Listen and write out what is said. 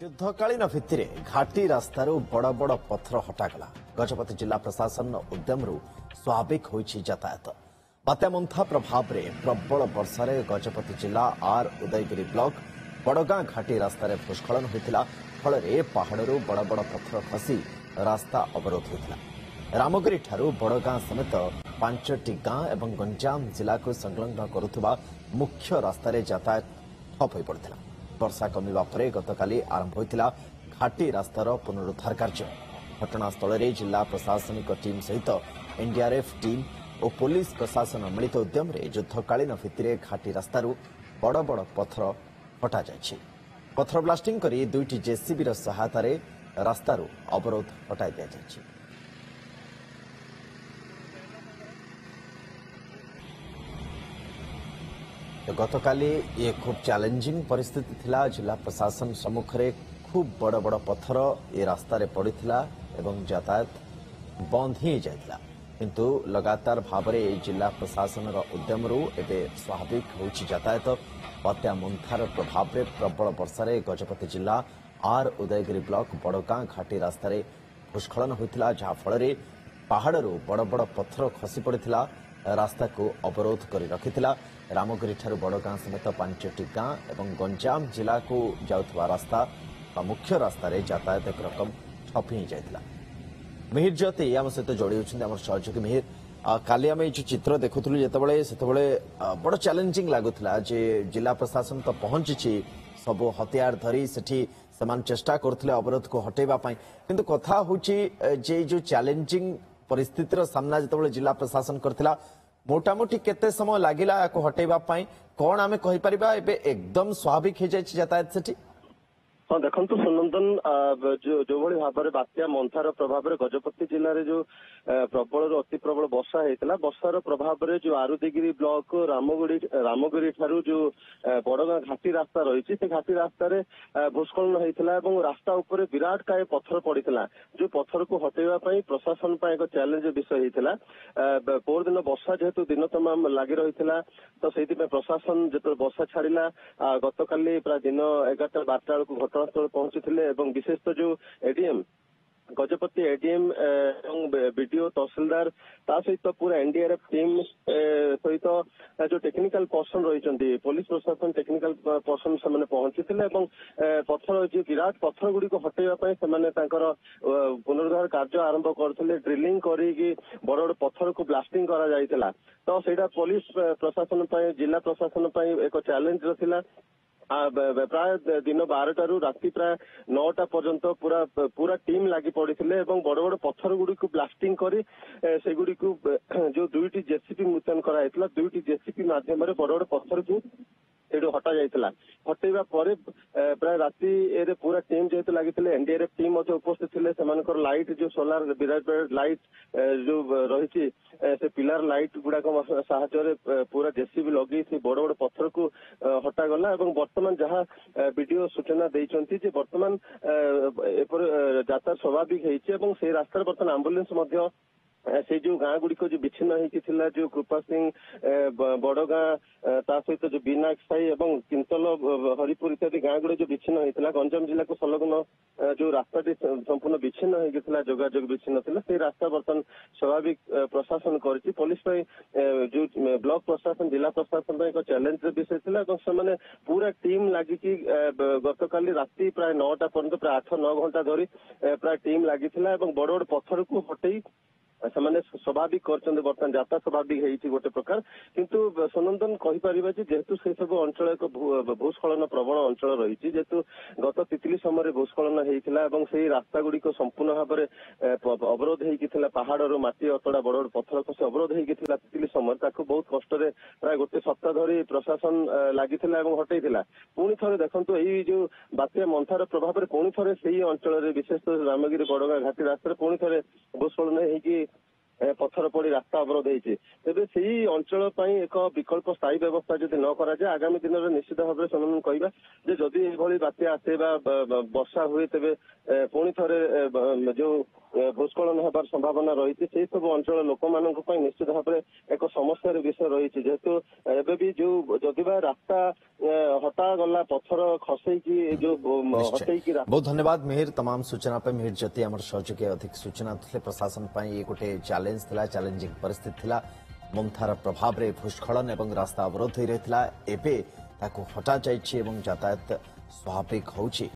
युद्धकालीन भित्तिरे घाटी रास्तार बड़ बड़ पत्थर हटागला। गजपति जिला प्रशासन उद्यम स्वाभाविक होइछि यातायात। बात्या मंथा प्रभाव में प्रबल वर्षार गजपति जिला आर उदयगिरी ब्लॉक बड़गां घाटी रास्तार भूस्खलन होता फल पहाड़ू बड़ बड़ पत्थर खसी रास्ता अवरोध होता। रामगिरी ठारू बड़गां समेत 5टी गां एवं गंजाम जिला को संलग्न करुवा मुख्य रास्तार यातायात ठप हो पड़ा। वर्षा कमिबा परे गतकाली आरंभ होइतिला घाटी रास्तार पुनरुद्धार कार्य। घटनास्थल में जिला प्रशासनिक टीम सहित एनडीआरएफ टीम और पुलिस प्रशासन मिलित उद्यम युद्धकालीन भित्तिरे घाटी रास्तारू बड़ बड़ पत्थर हटा जाइछि। पत्थर ब्लास्टिंग करी 2टी जेसीबी सहायतार रास्तारू अवरोध हटाई दिया जाइछि। गतकाली ये खूब चैलेंजिंग परिस्थिति थिला। जिला प्रशासन सम्मुखें खूब बड़ बड़ पत्थर ये रास्तार पड़ता एवं यातायात बंद ही जाइथिला। किंतु लगातार भाव में जिला प्रशासन उद्यम एवं स्वाभाविक होइछि यातायात। बात्या मंथार प्रभाव में प्रबल वर्षार गजपति जिला आर उदयगिरी ब्लॉक बड़गां घाटी रास्तार भूस्खलन होता जहाँफल पहाड़ू बड़ बड़ पत्थर खसी पड़ा रास्ता को अवरोध कर रखिथिला। रामगिरी ठारू बड़गां समेत 5टी गां एवं गंजाम जिला को जाउथवा रास्ता मुख्य रास्तार यातायात एक रकम ठप ही जाइथिला। मिहिर ज्योति आम सहित जोड़ी होछन्ते आम सहयोगी मिहिर। काली आम जो चित्र देखुलु जितेबाला बड़ चैलेंजिंग लगुला जे जिला प्रशासन तो पहुंची सब हथियार धरी सेठी समान चेष्टा करथिले अवरोध को हटेबा पई। किंतु कथा होची जे जो चैलेंजिंग परिस्थितिर सामना जितेबाला जिला प्रशासन करथिला मोटामोटी केते समय लागिला याको हटेबा पई कोन आमे कहि परिबा एबे एकदम स्वाभाविक हे जाय यातायात सेठी? हाँ देखु सुनंदन जो भाव में बात्या मंथार प्रभाव में गजपति जिले में जो प्रबल अति प्रबल वर्षा होता वर्षार प्रभाव में जो आरुदेगिरी ब्लॉक रामगिरी ठारू जो बड़गां घाटी रास्ता रही से घाटी रास्तार भूस्खलन होता रास्ता उपर विराट काय पत्थर पड़ा जो पत्थर को हटेवाई प्रशासन एक चैलेंज विषय होता। पोर दिन वर्षा जेहेतु दिन तमाम लगी रही तो से प्रशासन जो वर्षा छाड़ा गतकाली प्राय दिन 11-12 बेलू घटनास्थल पहुंची विशेष तो जो एडीएम गजपति एडीएम बीडीओ तहसीलदार ता सहित पूरा एनडीआरएफ टीम सहित जो टेक्निकल पर्सन रही पुलिस प्रशासन टेक्निकल पर्सन से पहुंची पत्थर जो विराट पत्थर गुड़ी को हटेवाई से पुनरुद्धार कार्य आरंभ करते ड्रिलिंग करी बड़ बड़ पत्थर को ब्लास्टिंग करा तो सेटा पुलिस प्रशासन जिला प्रशासन एक चैलेंज रहा। प्राय दिन 12टारू राति प्राय 9टा पर्यंत पूरा टीम लगी पड़ी बड़ बड़ पत्थर गुड़ी को ब्लास्टिंग करी से गुड़ी को जो 2टी जेसीबी मुतयन कराइला 2टी जेसीबी माध्यम बड़ बड़ पत्थर को हटा जाइला। हटेवा पर प्राय राति पूरा टीम जेहेतु लगी एनडीआरएफ टीम उपस्थित थे लाइट जो सोलार विराट लाइट जो रही से पिलार लाइट गुड़ाक साहाय्य पूरा जेसीबी लगी से बड़ बड़ पत्थर को हटागला। बर्तमान जहाँ वीडियो सूचना देइचंती जे बर्तमान यातायात स्वाभाविक होइछि से रास्ता बर्तमान आंबुलेंस से जो गाँ गुड़िक जो विच्छिन्न होता जो कृपा सिंह बड़गां ता सहित जो बिनाक साई और किंतल हरिपुर इत्यादि गाँ गुड़े जो विच्छिन्न होता गंजाम जिला को संलग्न जो रास्ता संपूर्ण विच्छिन्न होता जोगाजोग विच्छिन्न था से रास्ता बर्तमान स्वाभाविक प्रशासन कर पुलिस जो ब्लॉक प्रशासन जिला प्रशासन एक चैलेंज विषय था पूरा टीम लगी गतकाली राति प्राय 9टा पर्यंत प्राय 8-9 घंटा धरी प्राय टीम लगी बड़ बड़ पत्थर को हटई से स्वाभाविक कर बर्तमान यात्रा स्वाभाविक होती गोटे प्रकार। किंतु सुनंदन कहीपर जेहेतु से सब अंचल एक भूस्खलन प्रवण अंचल रही जेहेतु गत तितली समय भूस्खलन होता से रास्ता गुड़िक संपूर्ण भाव में अवरोध होता पहाड़ माटी अतड़ा बड़ बड़ पत्थर खसी अवरोध होता तितली समय बहुत कष्ट प्राय गोटे सप्ताह धरी प्रशासन लगी हटई पुणी थे देखो यही जो बात्या मंथार प्रभाव में पुणी थे से अंचल विशेष रामगिरी बड़गां घाटी रास्ता पुणी थे भूस्खलन ପଥର ପଡି ରାସ୍ତା ଅବରୋଧ ହେଇଛି। ତେବେ ସେଇ ଅଞ୍ଚଳ ପାଇଁ ଏକ ବିକଳ୍ପ ସ୍ଥାୟୀ ବ୍ୟବସ୍ଥା ଯଦି ନ କରାଯାଏ ଆଗାମୀ ଦିନରେ ନିଶ୍ଚିତ ଭାବରେ ସେମାନେ କହିବା ଯେ ଯଦି ଏଭଳି ବାତ୍ୟା ଆସେ ବା ବର୍ଷା ହୁଏ ତେବେ ପୁଣି ଥରେ ଯୋଉ ଭୂସ୍ଖଳନ ହେବାର ସମ୍ଭାବନା ରହିଛି ସେଇ ସବୁ ଅଞ୍ଚଳ ଲୋକମାନଙ୍କ ପାଇଁ ନିଶ୍ଚିତ ଭାବରେ ଏକ ସମସ୍ୟାର ବିଷୟ ରହିଛି। ଯେହେତୁ ଏବେ ବି ଯୋଉ ଯଦି ବା ରାସ୍ତା ହଟାଗଲା ପଥର ଖସେଇକି ଯୋଉ ହଟେଇକି बहुत धन्यवाद मिहिर तमाम सूचना पे। मिहिर जति आम सहयोगी अधिक सूचना थे प्रशासन ये गोटे चैलेंज थिला, चैलेंजिंग परिस्थिति थिला। मंथार प्रभाव रे भूस्खलन एवं रास्ता अवरोध हो रही एवं हटा जाइए यातायात स्वाभाविक होउछि।